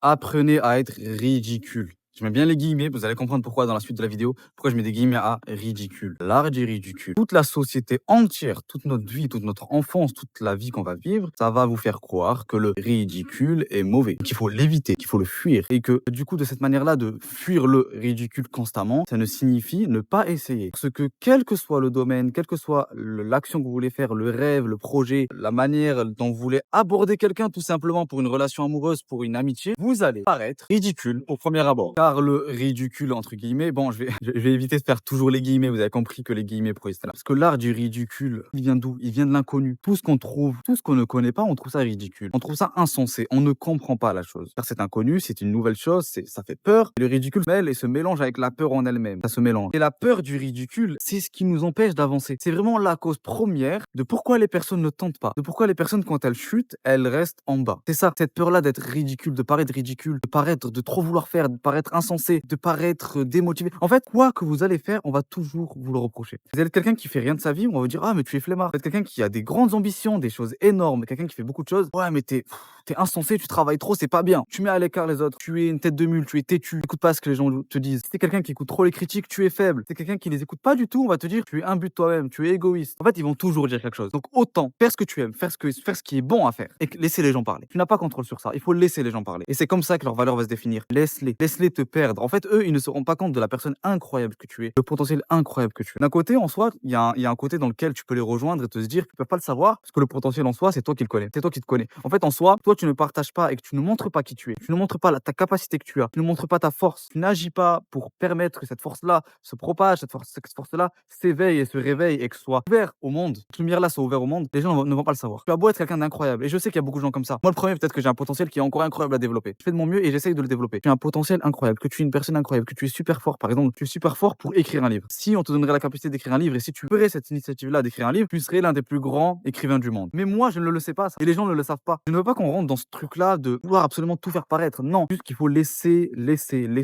Apprenez à être ridicule. Je mets bien les guillemets, vous allez comprendre pourquoi dans la suite de la vidéo, pourquoi je mets des guillemets à ridicule. L'art du ridicule. Toute la société entière, toute notre vie, toute notre enfance, toute la vie qu'on va vivre, ça va vous faire croire que le ridicule est mauvais, qu'il faut l'éviter, qu'il faut le fuir. Et que du coup, de cette manière-là, de fuir le ridicule constamment, ça ne signifie ne pas essayer. Parce que quel que soit le domaine, quelle que soit l'action que vous voulez faire, le rêve, le projet, la manière dont vous voulez aborder quelqu'un tout simplement pour une relation amoureuse, pour une amitié, vous allez paraître ridicule au premier abord. Car le ridicule, entre guillemets, bon, je vais éviter de faire toujours les guillemets, vous avez compris que les guillemets pour rester là. Parce que l'art du ridicule, il vient d'où? Il vient de l'inconnu. Tout ce qu'on trouve, tout ce qu'on ne connaît pas, on trouve ça ridicule. On trouve ça insensé. On ne comprend pas la chose. Car c'est inconnu, c'est une nouvelle chose, ça fait peur. Et le ridicule se mêle et se mélange avec la peur en elle-même. Ça se mélange. Et la peur du ridicule, c'est ce qui nous empêche d'avancer. C'est vraiment la cause première de pourquoi les personnes ne tentent pas. De pourquoi les personnes, quand elles chutent, elles restent en bas. C'est ça, cette peur-là d'être ridicule, de paraître ridicule, de paraître, de trop vouloir faire, de paraître insensé, de paraître démotivé. En fait, quoi que vous allez faire, on va toujours vous le reprocher. Vous êtes quelqu'un qui fait rien de sa vie, on va vous dire, ah, mais tu es flemmard. Vous êtes quelqu'un qui a des grandes ambitions, des choses énormes, quelqu'un qui fait beaucoup de choses. Ouais, mais t'es insensé, tu travailles trop, c'est pas bien. Tu mets à l'écart les autres, tu es une tête de mule, tu es têtu, écoute pas ce que les gens te disent. Si t'es quelqu'un qui écoute trop les critiques, tu es faible. Si t'es quelqu'un qui les écoute pas du tout, on va te dire, tu es imbu de toi-même, tu es égoïste. En fait, ils vont toujours dire quelque chose. Donc autant faire ce que tu aimes, faire ce qui est bon à faire et laisser les gens parler. Tu n'as pas contrôle sur ça. Il faut laisser les gens parler. Et c'est comme ça que leur valeur va se définir. Laisse-les te perdre. En fait, eux, ils ne se rendent pas compte de la personne incroyable que tu es, le potentiel incroyable que tu es. D'un côté, en soi, il y a un côté dans lequel tu peux les rejoindre et te se dire qu'ils peuvent pas le savoir parce que le potentiel en soi, c'est toi qui le connais. C'est toi qui te connais. En fait, en soi, toi, tu ne partages pas et que tu ne montres pas qui tu es. Tu ne montres pas ta capacité que tu as. Tu ne montres pas ta force. Tu n'agis pas pour permettre que cette force-là se propage, cette force-là s'éveille et se réveille et que ce soit ouvert au monde. Cette lumière-là soit ouverte au monde. Les gens ne vont pas le savoir. Tu as beau être quelqu'un d'incroyable. Et je sais qu'il y a beaucoup de gens comme ça. Moi, le premier, peut-être que j'ai un potentiel qui est encore incroyable à développer. Je fais de mon mieux et j'essaye de le développer. Tu as un potentiel incroyable, que tu es une personne incroyable, que tu es super fort. Par exemple, tu es super fort pour écrire un livre. Si on te donnerait la capacité d'écrire un livre et si tu ferais cette initiative-là d'écrire un livre, tu serais l'un des plus grands écrivains du monde. Mais moi, je ne le sais pas, ça. Et les gens ne le savent pas. Je ne veux pas qu'on rentre dans ce truc-là de vouloir absolument tout faire paraître. Non. Juste qu'il faut laisser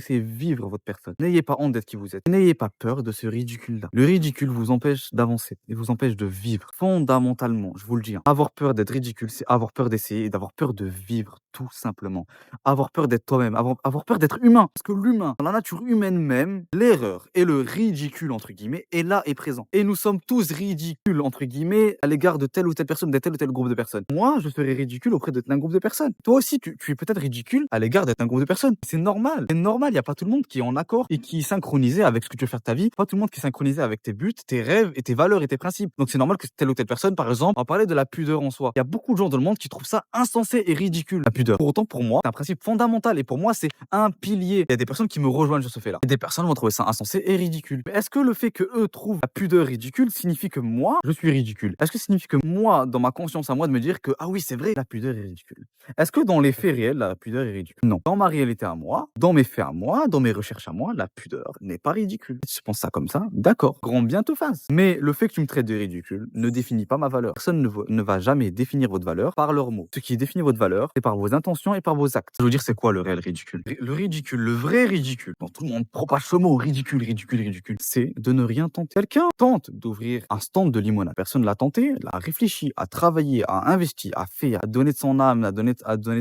vivre votre personne. N'ayez pas honte d'être qui vous êtes. N'ayez pas peur de ce ridicule-là. Le ridicule vous empêche d'avancer et vous empêche de vivre. Fondamentalement, je vous le dis, hein. Avoir peur d'être ridicule, c'est avoir peur d'essayer et d'avoir peur de vivre, tout simplement. Avoir peur d'être toi-même, avoir peur d'être humain. Parce que l'humain, dans la nature humaine même, l'erreur et le ridicule, entre guillemets, est là et présent. Et nous sommes tous ridicules, entre guillemets, à l'égard de telle ou telle personne, de tel ou tel groupe de personnes. Moi, je serais ridicule auprès d'un groupe de personnes. Toi aussi, tu es peut-être ridicule à l'égard d'un groupe de personnes. C'est normal. C'est normal. Il n'y a pas tout le monde qui est en accord et qui est synchronisé avec ce que tu veux faire de ta vie. Pas tout le monde qui est synchronisé avec tes buts, tes rêves et tes valeurs et tes principes. Donc c'est normal que telle ou telle personne, par exemple, on va parler de la pudeur en soi. Il y a beaucoup de gens dans le monde qui trouvent ça insensé et ridicule, la pudeur. Pour autant, pour moi, c'est un principe fondamental et pour moi, c'est un pilier. Il y a des personnes qui me rejoignent sur ce fait-là. Et des personnes vont trouver ça insensé et ridicule. Mais est-ce que le fait que eux trouvent la pudeur ridicule signifie que moi, je suis ridicule? Est-ce que ça signifie que moi, dans ma conscience à moi, de me dire que, ah oui, c'est vrai, la pudeur est ridicule? Est-ce que dans les faits réels, la pudeur est ridicule? Non. Dans ma réalité à moi, dans mes faits à moi, dans mes recherches à moi, la pudeur n'est pas ridicule. Si tu penses ça comme ça, d'accord, grand bien te fasse. Mais le fait que tu me traites de ridicule ne définit pas ma valeur. Personne ne va jamais définir votre valeur par leurs mots. Ce qui définit votre valeur, c'est par vos intentions et par vos actes. Je veux dire, c'est quoi le réel ridicule? Le ridicule, le vrai ridicule, dont tout le monde propage ce mot, ridicule, ridicule, ridicule, c'est de ne rien tenter. Quelqu'un tente d'ouvrir un stand de limonade. Personne ne l'a tenté, l'a réfléchi, a travaillé, a investi, a fait, a donné de son âme, a donné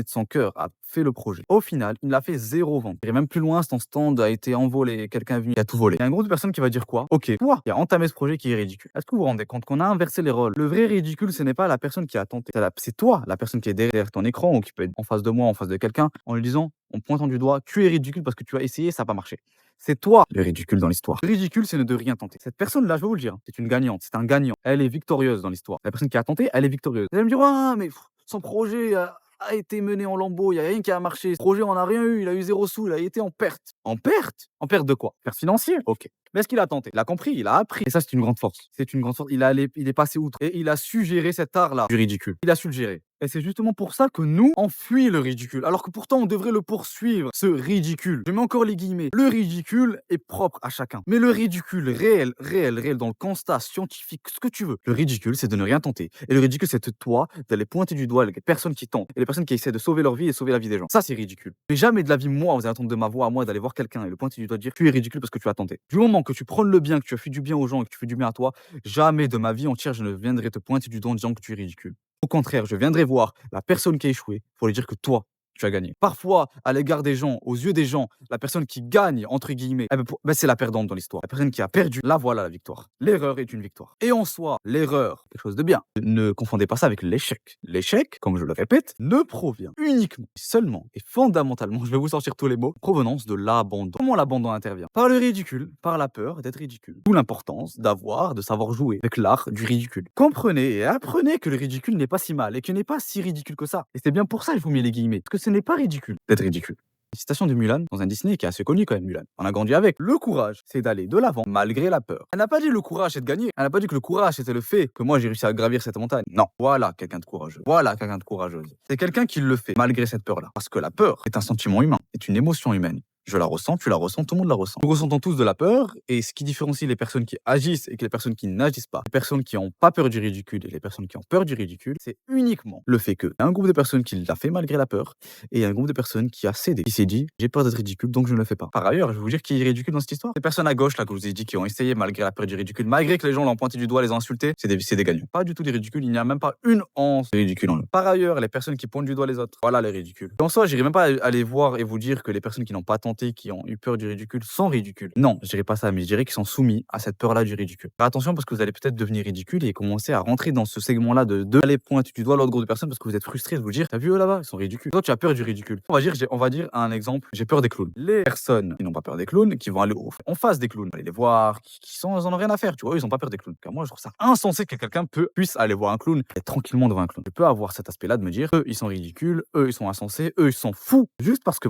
de son cœur, a fait le projet. Au final, il n'a fait 0 vente. Et même plus loin, son stand a été envolé, quelqu'un est venu, il a tout volé. Il y a un groupe de personnes qui va dire quoi? Ok, toi, qui a entamé ce projet qui est ridicule. Est-ce que vous vous rendez compte qu'on a inversé les rôles? Le vrai ridicule, ce n'est pas la personne qui a tenté. C'est toi, la personne qui est derrière ton écran ou qui peut être en face de moi, en face de quelqu'un, en lui disant, en pointant du doigt, tu es ridicule parce que tu as essayé, ça n'a pas marché. C'est toi le ridicule dans l'histoire. Le ridicule, c'est ne de rien tenter. Cette personne-là, je vais vous le dire, c'est une gagnante, c'est un gagnant. Elle est victorieuse dans l'histoire. La personne qui a tenté, elle est victorieuse. Vous allez me dire, ah, mais son projet a été mené en lambeaux, il n'y a rien qui a marché. Ce projet, on n'a rien eu, il a eu 0 sous, il a été en perte. En perte? En perte de quoi? Perte financière? Ok. Mais est-ce qu'il a tenté? Il a compris, il a appris. Et ça, c'est une grande force. C'est une grande force. Il est passé outre. Et il a su gérer cet art-là du ridicule. Il a su le gérer. Et c'est justement pour ça que nous, on fuit le ridicule. Alors que pourtant, on devrait le poursuivre, ce ridicule. Je mets encore les guillemets. Le ridicule est propre à chacun. Mais le ridicule réel, dans le constat scientifique, ce que tu veux. Le ridicule, c'est de ne rien tenter. Et le ridicule, c'est de toi, d'aller pointer du doigt les personnes qui tentent. Et les personnes qui essaient de sauver leur vie et sauver la vie des gens. Ça, c'est ridicule. Mais jamais de la vie, moi, vous allez attendre de ma voix à moi d'aller voir quelqu'un et le pointer du doigt, dire tu es ridicule parce que tu as tenté. Du moment que tu prends le bien, que tu as fait du bien aux gens et que tu fais du bien à toi, jamais de ma vie entière, je ne viendrai te pointer du doigt en disant que tu es ridicule. Au contraire, je viendrai voir la personne qui a échoué pour lui dire que toi, tu as gagné. Parfois, à l'égard des gens, aux yeux des gens, la personne qui gagne, entre guillemets, eh ben, c'est la perdante dans l'histoire. La personne qui a perdu, là voilà la victoire. L'erreur est une victoire. Et en soi, l'erreur, quelque chose de bien. Ne confondez pas ça avec l'échec. L'échec, comme je le répète, ne provient uniquement, seulement et fondamentalement, je vais vous sortir tous les mots, provenance de l'abandon. Comment l'abandon intervient? Par le ridicule, par la peur d'être ridicule. D'où l'importance de savoir jouer avec l'art du ridicule. Comprenez et apprenez que le ridicule n'est pas si mal et qu'il n'est pas si ridicule que ça. Et c'est bien pour ça que je vous mets les guillemets, parce que ce n'est pas ridicule d'être ridicule. Une citation de Mulan dans un Disney qui est assez connu quand même, Mulan. On a grandi avec. Le courage, c'est d'aller de l'avant malgré la peur. Elle n'a pas dit le courage, c'est de gagner. Elle n'a pas dit que le courage, c'était le fait que moi j'ai réussi à gravir cette montagne. Non. Voilà quelqu'un de courageux. Voilà quelqu'un de courageuse. C'est quelqu'un qui le fait malgré cette peur-là. Parce que la peur est un sentiment humain, est une émotion humaine. Je la ressens, tu la ressens, tout le monde la ressent. Nous ressentons tous de la peur, et ce qui différencie les personnes qui agissent et les personnes qui n'agissent pas, les personnes qui n'ont pas peur du ridicule et les personnes qui ont peur du ridicule, c'est uniquement le fait qu'il y a un groupe de personnes qui l'a fait malgré la peur, et il y a un groupe de personnes qui a cédé, qui s'est dit j'ai peur d'être ridicule donc je ne le fais pas. Par ailleurs, je vais vous dire qui est ridicule dans cette histoire. Les personnes à gauche là que je vous ai dit qui ont essayé malgré la peur du ridicule, malgré que les gens l'ont pointé du doigt, les ont insultés, c'est des gagnants. Pas du tout des ridicules, il n'y a même pas une once de ridicule en eux. Par ailleurs, les personnes qui pointent du doigt les autres, voilà les ridicules. En soi, j'irai même pas aller voir et vous dire que les personnes qui n'ont pas tenté, qui ont eu peur du ridicule sont ridicules. Non, je dirais pas ça, mais je dirais qu'ils sont soumis à cette peur-là du ridicule. Faire attention parce que vous allez peut-être devenir ridicule et commencer à rentrer dans ce segment-là de aller pointer du doigt l'autre groupe de personnes parce que vous êtes frustré de vous dire, t'as vu eux là-bas, ils sont ridicules. Toi, tu as peur du ridicule. On va dire un exemple, j'ai peur des clowns. Les personnes qui n'ont pas peur des clowns, qui vont aller en face des clowns, aller les voir, ils en ont rien à faire, tu vois, ils ont pas peur des clowns. Car moi, je trouve ça insensé que quelqu'un puisse aller voir un clown et être tranquillement devant un clown. Je peux avoir cet aspect-là de me dire, eux, ils sont ridicules, eux, ils sont insensés, eux, ils sont fous. Juste parce que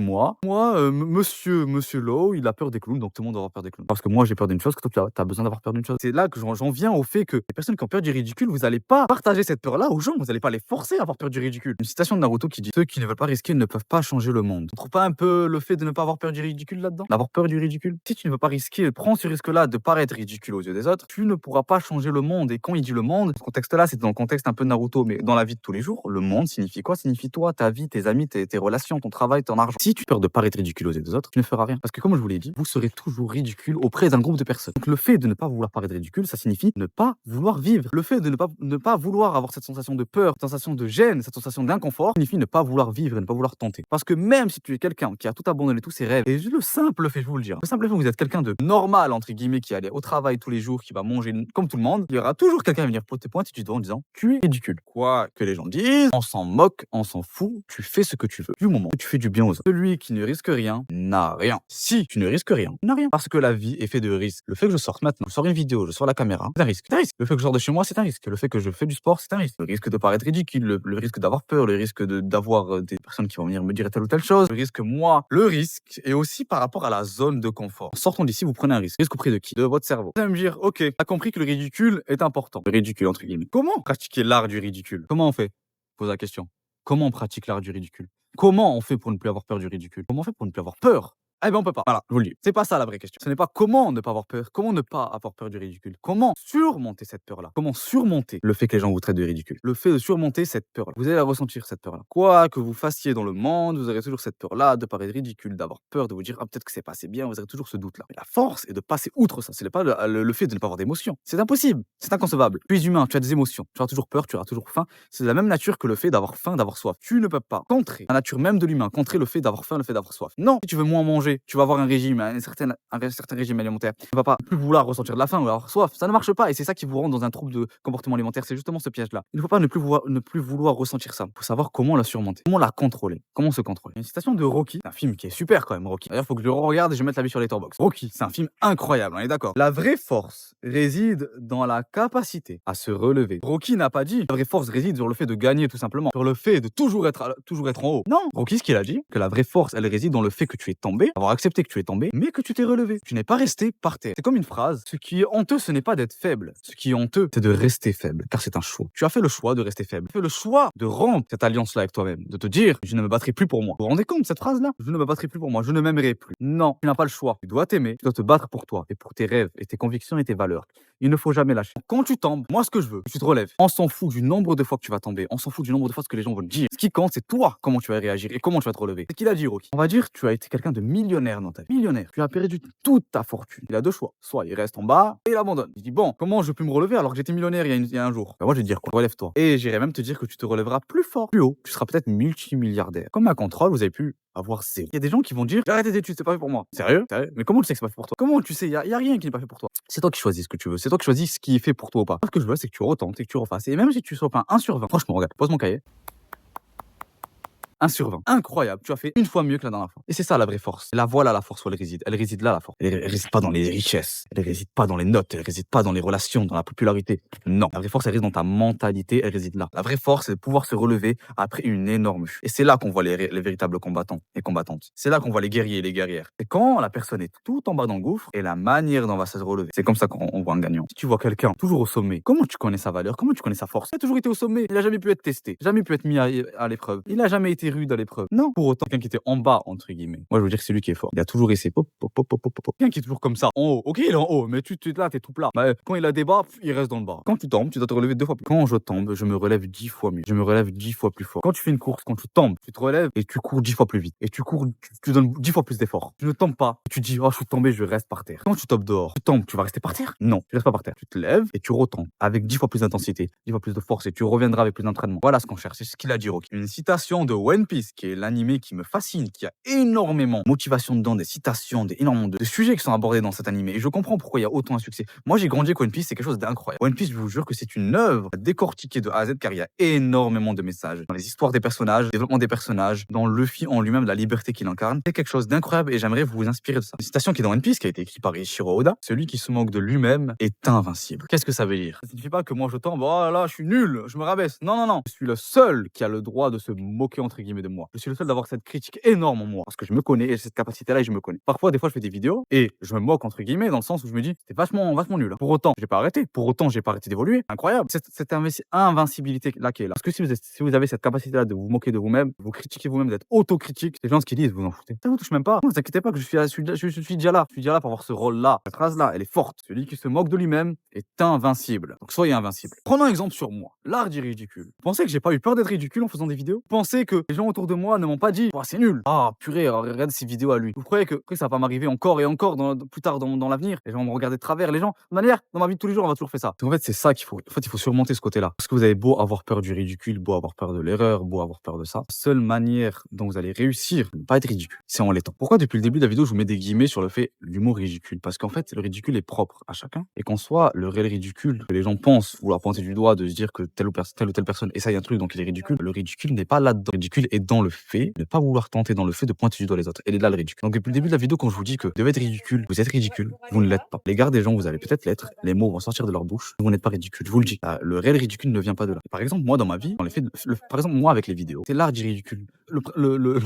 monsieur Lowe, il a peur des clowns, donc tout le monde doit avoir peur des clowns. Parce que moi, j'ai peur d'une chose, que toi, tu as besoin d'avoir peur d'une chose. C'est là que j'en viens au fait que les personnes qui ont peur du ridicule, vous n'allez pas partager cette peur-là aux gens, vous n'allez pas les forcer à avoir peur du ridicule. Une citation de Naruto qui dit ceux qui ne veulent pas risquer ne peuvent pas changer le monde. On trouve pas un peu le fait de ne pas avoir peur du ridicule là-dedans? D'avoir peur du ridicule? Si tu ne veux pas risquer, prends ce risque-là de paraître ridicule aux yeux des autres, tu ne pourras pas changer le monde. Et quand il dit le monde, ce contexte-là, c'est dans le contexte un peu Naruto, mais dans la vie de tous les jours, le monde signifie quoi? Signifie toi, ta vie, tes amis, tes relations, ton travail, ton argent. Si tu as peur de paraître ridicule aux yeux des autres, tu ne feras rien. Parce que comme je vous l'ai dit, vous serez toujours ridicule auprès d'un groupe de personnes. Donc le fait de ne pas vouloir paraître ridicule, ça signifie ne pas vouloir vivre. Le fait de ne pas vouloir avoir cette sensation de peur, cette sensation de gêne, cette sensation d'inconfort, signifie ne pas vouloir vivre et ne pas vouloir tenter. Parce que même si tu es quelqu'un qui a tout abandonné, tous ses rêves, et le simple fait, je vous le dire, le simple fait que vous êtes quelqu'un de normal, entre guillemets, qui allait au travail tous les jours, qui va manger comme tout le monde, il y aura toujours quelqu'un à venir te pointer du doigt en disant tu es ridicule. Quoi que les gens disent, on s'en moque, on s'en fout, tu fais ce que tu veux. Du moment que tu fais du bien aux autres. Celui qui ne risque rien n'a rien. Si tu ne risques rien, n'a rien. Parce que la vie est faite de risques. Le fait que je sorte maintenant, je sors une vidéo, je sors la caméra, c'est un risque. C'est un risque. Le fait que je sors de chez moi, c'est un risque. Le fait que je fais du sport, c'est un risque. Le risque de paraître ridicule, le risque d'avoir peur, le risque d'avoir des personnes qui vont venir me dire telle ou telle chose, le risque moi. Le risque est aussi par rapport à la zone de confort. Sortons d'ici, vous prenez un risque. Risque auprès de qui? De votre cerveau. Vous allez me dire, ok, t'as compris que le ridicule est important. Le ridicule, entre guillemets. Comment pratiquer l'art du ridicule? Comment on fait? Pose la question. Comment on pratique l'art du ridicule? Comment on fait pour ne plus avoir peur du ridicule? Comment on fait pour ne plus avoir peur? Eh ben on peut pas. Voilà, je vous le dis. C'est pas ça la vraie question. Ce n'est pas comment ne pas avoir peur, comment ne pas avoir peur du ridicule. Comment surmonter cette peur-là? Comment surmonter le fait que les gens vous traitent de ridicule? Le fait de surmonter cette peur-là. Vous allez la ressentir, cette peur-là. Quoi que vous fassiez dans le monde, vous aurez toujours cette peur-là de paraître ridicule, d'avoir peur, de vous dire ah peut-être que c'est pas assez bien, vous aurez toujours ce doute-là. Mais la force est de passer outre ça. C'est pas le fait de ne pas avoir d'émotions. C'est impossible. C'est inconcevable. Tu es humain, tu as des émotions. Tu auras toujours peur, tu auras toujours faim. C'est de la même nature que le fait d'avoir faim, d'avoir soif. Tu ne peux pas contrer la nature même de l'humain, contrer le fait d'avoir faim, le fait d'avoir soif. Non, si tu veux moins manger, tu vas avoir un régime, un certain régime alimentaire. Tu ne vas pas plus vouloir ressentir de la faim ou avoir soif. Ça ne marche pas et c'est ça qui vous rend dans un trouble de comportement alimentaire. C'est justement ce piège-là. Il ne faut pas ne plus vouloir ressentir ça. Il faut savoir comment la surmonter, comment la contrôler, comment se contrôler. Une citation de Rocky, un film qui est super quand même, Rocky. D'ailleurs, il faut que je le regarde et je mette la vie sur Letterboxd. Rocky, c'est un film incroyable, on est d'accord. La vraie force réside dans la capacité à se relever. Rocky n'a pas dit la vraie force réside sur le fait de gagner tout simplement, sur le fait de toujours être en haut. Non, Rocky, ce qu'il a dit, que la vraie force, elle réside dans le fait que tu es tombé, avoir accepté que tu es tombé, mais que tu t'es relevé. Tu n'es pas resté par terre. C'est comme une phrase. Ce qui est honteux, ce n'est pas d'être faible. Ce qui est honteux, c'est de rester faible, car c'est un choix. Tu as fait le choix de rester faible. Tu as fait le choix de rompre cette alliance-là avec toi-même, de te dire, je ne me battrai plus pour moi. Vous vous rendez compte de cette phrase-là? Je ne me battrai plus pour moi, je ne m'aimerai plus. Non, tu n'as pas le choix. Tu dois t'aimer, tu dois te battre pour toi et pour tes rêves et tes convictions et tes valeurs. Il ne faut jamais lâcher. Quand tu tombes, moi, ce que je veux, tu te relèves. On s'en fout du nombre de fois que tu vas tomber. On s'en fout du nombre de fois ce que les gens vont te dire. Ce qui compte, c'est toi, comment tu vas réagir et comment tu vas te relever. C'est qu'il a dit, Rocky. On va dire, tu as été quelqu'un de millionnaire dans ta vie. Millionnaire. Tu as perdu toute ta fortune. Il a deux choix. Soit il reste en bas et il abandonne. Il dit, bon, comment je peux me relever alors que j'étais millionnaire il y a un jour? Moi, je vais te dire quoi? Relève-toi. Et j'irai même te dire que tu te relèveras plus fort, plus haut. Tu seras peut-être multimilliardaire. Comme un contrôle, vous avez pu avoir zéro. Il y a des gens qui vont dire, j'arrête tes études, c'est pas fait pour moi. Sérieux? Sérieux? Mais comment tu sais que c'est pas fait pour toi? Comment tu sais? Y a rien qui n'est pas fait pour toi. C'est toi qui choisis ce que tu veux. C'est toi qui choisis ce qui est fait pour toi ou pas. Ce que je veux, c'est que tu retentes et que tu refasses. Et même si tu sois pas un sur 20, franchement, regarde, pose mon cahier. 1 sur 20. Incroyable, tu as fait une fois mieux que la dernière fois. Et c'est ça la vraie force. La voilà la force où elle réside. Elle réside là, la force. Elle réside pas dans les richesses. Elle réside pas dans les notes. Elle réside pas dans les relations, dans la popularité. Non. La vraie force, elle réside dans ta mentalité. Elle réside là. La vraie force, c'est de pouvoir se relever après une énorme chute. Et c'est là qu'on voit les véritables combattants et combattantes. C'est là qu'on voit les guerriers et les guerrières. C'est quand la personne est tout en bas dans le gouffre et la manière dont on va se relever. C'est comme ça qu'on voit un gagnant. Si tu vois quelqu'un toujours au sommet, comment tu connais sa valeur? Comment tu connais sa force? Il a toujours été au sommet. Il a jamais pu être testé. Jamais pu être mis à l'épreuve. Il a jamais été rude à l'épreuve. Non. Pour autant, quelqu'un qui était en bas, entre guillemets. Moi, je veux dire que c'est lui qui est fort. Il a toujours essayé. Pop, pop, pop, pop, pop, pop. Quelqu'un qui est toujours comme ça, en haut. Ok, il est en haut, mais tu es là, t'es tout plat. Bah, quand il a des bas, il reste dans le bas. Quand tu tombes, tu dois te relever 2 fois plus. Quand je tombe, je me relève 10 fois mieux. Je me relève 10 fois plus fort. Quand tu fais une course, quand tu tombes, tu te relèves et tu cours 10 fois plus vite. Et tu cours, tu donnes 10 fois plus d'efforts. Tu ne tombes pas. Tu dis, oh, je suis tombé, je reste par terre. Quand tu tombes dehors, tu tombes, tu vas rester par terre? Non, tu restes pas par terre. Tu te lèves et tu retombes avec 10 fois plus d'intensité, 10 fois plus de force et tu reviendras avec plus d'entraînement. Voilà ce qu'on cherche. C'est ce qu'il a dit, Rocky. Une citation de One Piece, qui est l'animé qui me fascine, qui a énormément de motivation dedans, des citations, énormément de sujets qui sont abordés dans cet animé. Et je comprends pourquoi il y a autant de succès. Moi, j'ai grandi avec One Piece, c'est quelque chose d'incroyable. One Piece, je vous jure que c'est une œuvre décortiquée de A à Z, car il y a énormément de messages dans les histoires des personnages, le développement des personnages, dans Luffy en lui-même, la liberté qu'il incarne. C'est quelque chose d'incroyable et j'aimerais vous inspirer de ça. Une citation qui est dans One Piece, qui a été écrite par Eiichiro Oda: celui qui se moque de lui-même est invincible. Qu'est-ce que ça veut dire? Ça signifie pas que moi je tombe, oh là, je suis nul, je me rabaisse. Non, non, non. Je suis le seul qui a le droit de se moquer, entre guillemets, de moi. Je suis le seul d'avoir cette critique énorme en moi, parce que je me connais et j'ai cette capacité-là et je me connais. Parfois, des fois, je fais des vidéos et je me moque, entre guillemets, dans le sens où je me dis, c'est vachement nul. Pour autant, j'ai pas arrêté. Pour autant, j'ai pas arrêté d'évoluer. Incroyable. Cette invincibilité-là qui est là. Parce que si vous avez cette capacité-là de vous moquer de vous-même, vous critiquer vous-même, d'être autocritique, les gens, ce qu'ils disent, vous en foutez. Ça vous touche même pas. Ne vous inquiétez pas que je suis déjà là. Je suis déjà là pour avoir ce rôle-là. Cette phrase-là, elle est forte. Celui qui se moque de lui-même est invincible. Donc, soyez invincible. Prenons un exemple sur moi. L'art du ridicule. Vous pensez que j'ai pas eu peur d'être ridicule en faisant des vidéos? Vous pensez que les gens autour de moi ne m'ont pas dit, oh, c'est nul. Ah, purée, regarde ces vidéos à lui. Vous croyez que ça va pas m'arriver encore et encore plus tard dans l'avenir? Les gens vont me regarder de travers. Les gens, de manière, dans ma vie de tous les jours, on va toujours faire ça. En fait, c'est ça qu'il faut. En fait, il faut surmonter ce côté-là. Parce que vous avez beau avoir peur du ridicule, beau avoir peur de l'erreur, beau avoir peur de ça. La seule manière dont vous allez réussir à ne pas être ridicule, c'est en l'étant. Pourquoi depuis le début de la vidéo, je vous mets des guillemets sur le fait l'humour ridicule? Parce qu'en fait, le ridicule est propre à chacun. Et qu'en soit le réel ridicule, que les gens pensent vouloir pointer du doigt, de se dire que telle ou telle personne essaye un truc, donc il est ridicule. Le ridicule n'est pas là-dedans. Le ridicule est dans le fait de ne pas vouloir tenter dans le fait de pointer du doigt les autres. Et là, le ridicule. Donc depuis le début de la vidéo, quand je vous dis que vous devez être ridicule, vous êtes ridicule, vous ne l'êtes pas. L'égard des gens, vous allez peut-être l'être, les mots vont sortir de leur bouche, vous n'êtes pas ridicule, je vous le dis. Le réel ridicule ne vient pas de là. Et par exemple, moi, dans ma vie, dans les faits, par exemple, moi, avec les vidéos, c'est l'art du ridicule.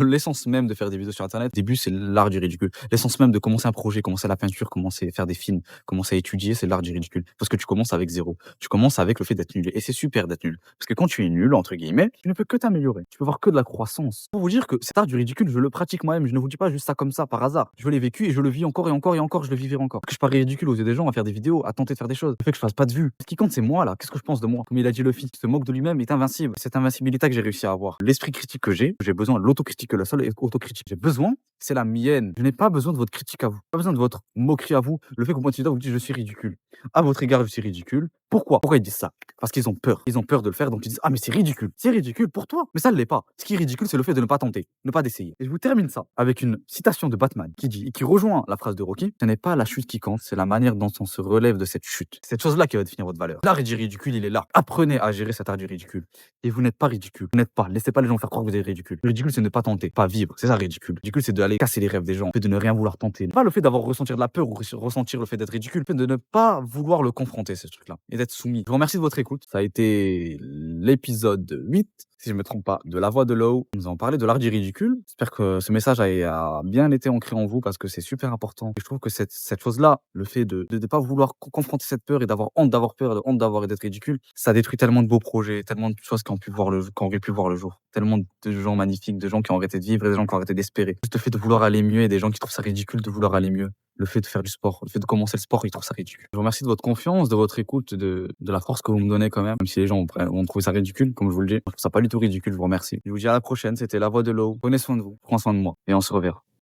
L'essence même de faire des vidéos sur Internet, au début, c'est l'art du ridicule. L'essence même de commencer un projet, commencer la peinture, commencer à faire des films, commencer à étudier, c'est l'art du ridicule. Parce que tu commences avec zéro. Tu commences avec le fait d'être nul. Et c'est super d'être nul. Parce que quand tu es nul, entre guillemets, tu ne peux que t'améliorer. Tu peux voir que de la croissance. Pour vous dire que cet art du ridicule, je le pratique moi-même. Je ne vous dis pas juste ça comme ça, par hasard. Je l'ai vécu et je le vis encore et encore et encore, je le vivrai encore. Que je parie ridicule aux yeux des gens à faire des vidéos, à tenter de faire des choses. Le fait que je fasse pas de vues. Ce qui compte, c'est moi, là. Qu'est-ce que je pense de moi? Comme il a dit Luffy, qui se moque de lui-même est invincible. Cette invincibilité que j'ai réussi à avoir. L'esprit critique que j'ai besoin de l'autocritique, que la seule autocritique j'ai besoin, c'est la mienne. Je n'ai pas besoin de votre critique à vous. Pas besoin de votre moquerie à vous. Le fait que vous pointez du doigt, vous dites je suis ridicule. À votre égard, je suis ridicule. Pourquoi ils disent ça? Parce qu'ils ont peur. Ils ont peur de le faire, donc ils disent ah mais c'est ridicule. C'est ridicule pour toi, mais ça ne l'est pas. Ce qui est ridicule, c'est le fait de ne pas tenter, ne pas d'essayer. Et je vous termine ça avec une citation de Batman qui dit et qui rejoint la phrase de Rocky: ce n'est pas la chute qui compte, c'est la manière dont on se relève de cette chute. C'est cette chose-là qui va définir votre valeur. L'art du ridicule, il est là. Apprenez à gérer cet art du ridicule. Et vous n'êtes pas ridicule. Vous n'êtes pas. Laissez pas les gens faire croire que vous êtes ridicule. Le ridicule, c'est ne pas tenter, pas vivre. C'est ça ridicule. Le ridicule, c'est d'aller casser les rêves des gens, le fait de ne rien vouloir tenter. Pas le fait d'avoir ressentir de la peur ou ressentir le fait d'être ridicule, le fait de ne pas vouloir le confronter, ce truc-là, et d'être soumis. Je vous remercie de votre écoute. Ça a été l'épisode 8, si je ne me trompe pas, de La Voix de Law. Nous avons parlé de l'art du ridicule. J'espère que ce message a bien été ancré en vous parce que c'est super important. Et je trouve que cette chose-là, le fait de ne pas vouloir confronter cette peur et d'avoir honte d'avoir peur, de honte d'avoir et d'être ridicule, ça détruit tellement de beaux projets, tellement de choses qui auraient pu voir le jour. Tellement de gens magnifiques, de gens qui ont arrêté de vivre et des gens qui ont arrêté d'espérer. Juste le fait de vouloir aller mieux et des gens qui trouvent ça ridicule de vouloir aller mieux. le fait de faire du sport, le fait de commencer le sport, ils trouvent ça ridicule. Je vous remercie de votre confiance, de votre écoute, de la force que vous me donnez quand même si les gens vont trouver ça ridicule, comme je vous le dis. Je trouve ça pas du tout ridicule, je vous remercie. Je vous dis à la prochaine, c'était La Voix de l'eau. Prenez soin de vous, prends soin de moi et on se reverra.